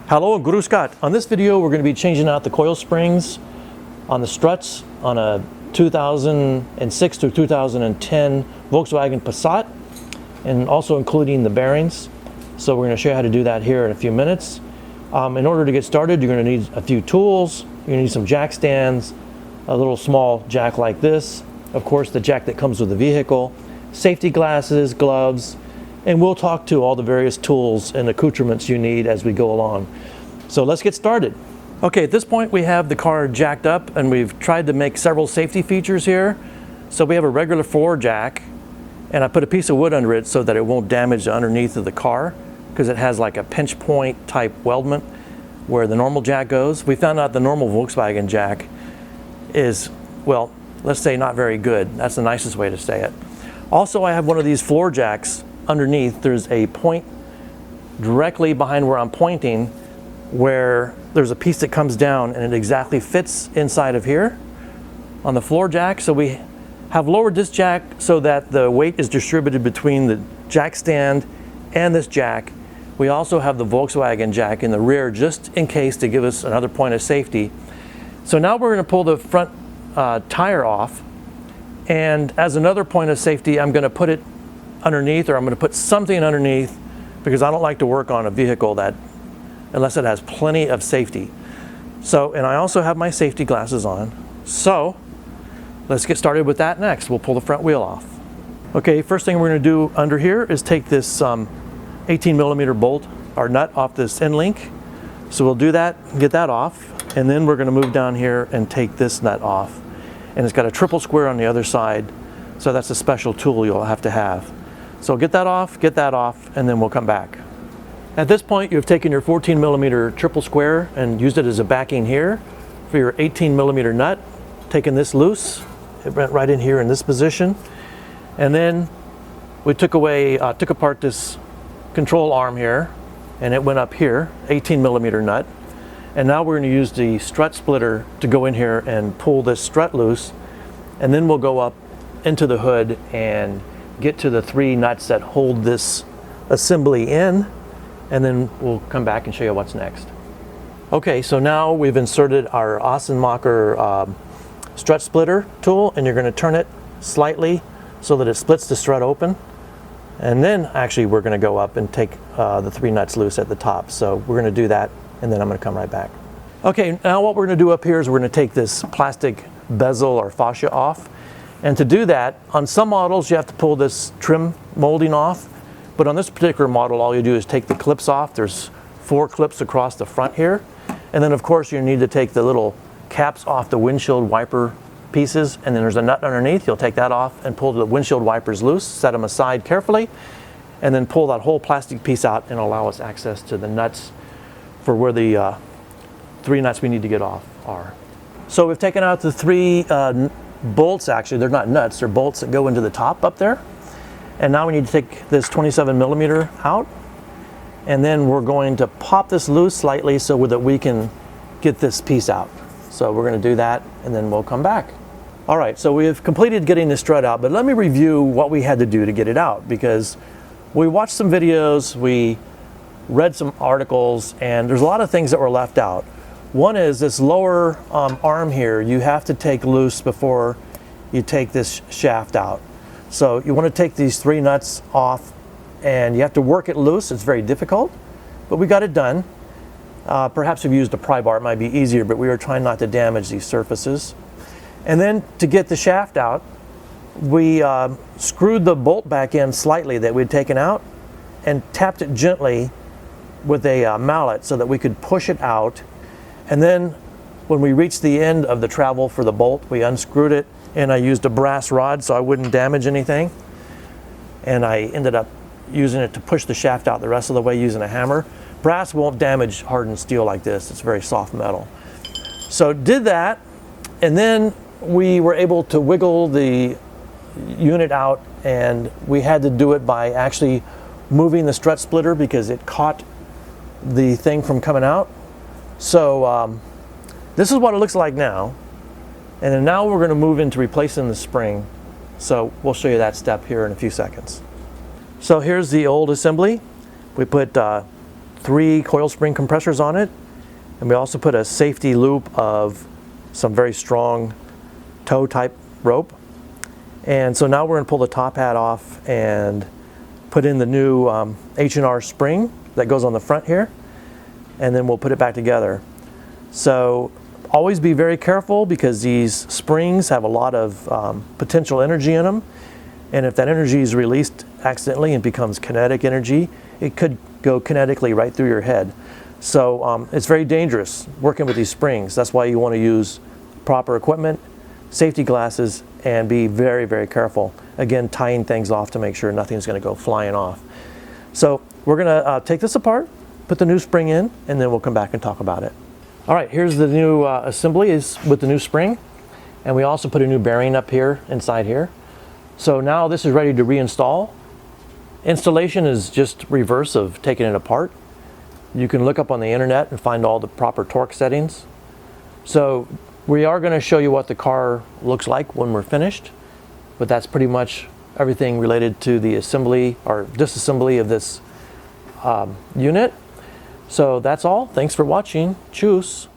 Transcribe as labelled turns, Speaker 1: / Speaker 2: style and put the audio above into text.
Speaker 1: Hello, Guru Scott. On this video, we're going to be changing out the coil springs on the struts on a 2006 to 2010 Volkswagen Passat, and also including the bearings. So we're going to show you how to do that here in a few minutes. In order to get started, you're going to need a few tools. You're going to need some jack stands, a little small jack like this, of course the jack that comes with the vehicle, safety glasses, gloves, and we'll talk to all the various tools and accoutrements you need as we go along. So let's get started. Okay, at this point we have the car jacked up, and we've tried to make several safety features here. So we have a regular floor jack, and I put a piece of wood under it so that it won't damage the underneath of the car, because it has like a pinch point type weldment where the normal jack goes. We found out the normal Volkswagen jack is, well, let's say not very good. That's the nicest way to say it. Also, I have one of these floor jacks underneath. There's a point directly behind where I'm pointing where there's a piece that comes down, and it exactly fits inside of here on the floor jack. So we have lowered this jack so that the weight is distributed between the jack stand and this jack. We also have the Volkswagen jack in the rear just in case, to give us another point of safety. So now we're going to pull the front tire off, and as another point of safety, I'm going to put it underneath, or I'm going to put something underneath, because I don't like to work on a vehicle that, unless it has plenty of safety. So, and I also have my safety glasses on. So let's get started with that next. We'll pull the front wheel off. Okay, first thing we're going to do under here is take this 18mm bolt or nut off this end link. So we'll do that, get that off, and then we're going to move down here and take this nut off. And it's got a triple square on the other side, so that's a special tool you'll have to have. So get that off, and then we'll come back. At this point, you've taken your 14mm triple square and used it as a backing here for your 18mm nut. Taken this loose, it went right in here in this position. And then we took apart this control arm here, and it went up here, 18mm nut. And now we're going to use the strut splitter to go in here and pull this strut loose, and then we'll go up into the hood and get to the 3 nuts that hold this assembly in, and then we'll come back and show you what's next. Okay, so now we've inserted our Ossenmacher strut splitter tool, and you're going to turn it slightly so that it splits the strut open. And then actually we're going to go up and take the 3 nuts loose at the top. So we're going to do that, and then I'm going to come right back. Okay, now what we're going to do up here is we're going to take this plastic bezel or fascia off. And to do that, on some models you have to pull this trim molding off, but on this particular model all you do is take the clips off. There's 4 clips across the front here, and then of course you need to take the little caps off the windshield wiper pieces, and then there's a nut underneath. You'll take that off and pull the windshield wipers loose, set them aside carefully, and then pull that whole plastic piece out and allow us access to the nuts for where the 3 nuts we need to get off are. So we've taken out the 3 bolts. Actually, they're not nuts, they're bolts that go into the top up there. And now we need to take this 27mm out, and then we're going to pop this loose slightly so that we can get this piece out. So we're going to do that, and then we'll come back. All right, so we have completed getting the strut out, but let me review what we had to do to get it out, because we watched some videos, we read some articles, and there's a lot of things that were left out. One is this lower arm here, you have to take loose before you take this shaft out. So you want to take these 3 nuts off, and you have to work it loose. It's very difficult, but we got it done. Perhaps if you used a pry bar it might be easier, but we were trying not to damage these surfaces. And then to get the shaft out, we screwed the bolt back in slightly that we'd taken out and tapped it gently with a mallet so that we could push it out. And then when we reached the end of the travel for the bolt, we unscrewed it, and I used a brass rod so I wouldn't damage anything. And I ended up using it to push the shaft out the rest of the way using a hammer. Brass won't damage hardened steel like this. It's very soft metal. So did that, and then we were able to wiggle the unit out, and we had to do it by actually moving the strut splitter because it caught the thing from coming out. So this is what it looks like now. And then now we're going to move into replacing the spring. So we'll show you that step here in a few seconds. So here's the old assembly. We put 3 coil spring compressors on it, and we also put a safety loop of some very strong tow type rope. And so now we're going to pull the top hat off and put in the new H&R spring that goes on the front here, and then we'll put it back together. So always be very careful, because these springs have a lot of potential energy in them, and if that energy is released accidentally and becomes kinetic energy, it could go kinetically right through your head. So it's very dangerous working with these springs. That's why you want to use proper equipment, safety glasses, and be very, very careful. Again, tying things off to make sure nothing's going to go flying off. So we're going to take this apart, put the new spring in, and then we'll come back and talk about it. All right, here's the new assembly is with the new spring, and we also put a new bearing up here inside here. So now this is ready to reinstall. Installation is just reverse of taking it apart. You can look up on the internet and find all the proper torque settings. So we are going to show you what the car looks like when we're finished, but that's pretty much everything related to the assembly or disassembly of this unit. So that's all. Thanks for watching. Tschüss.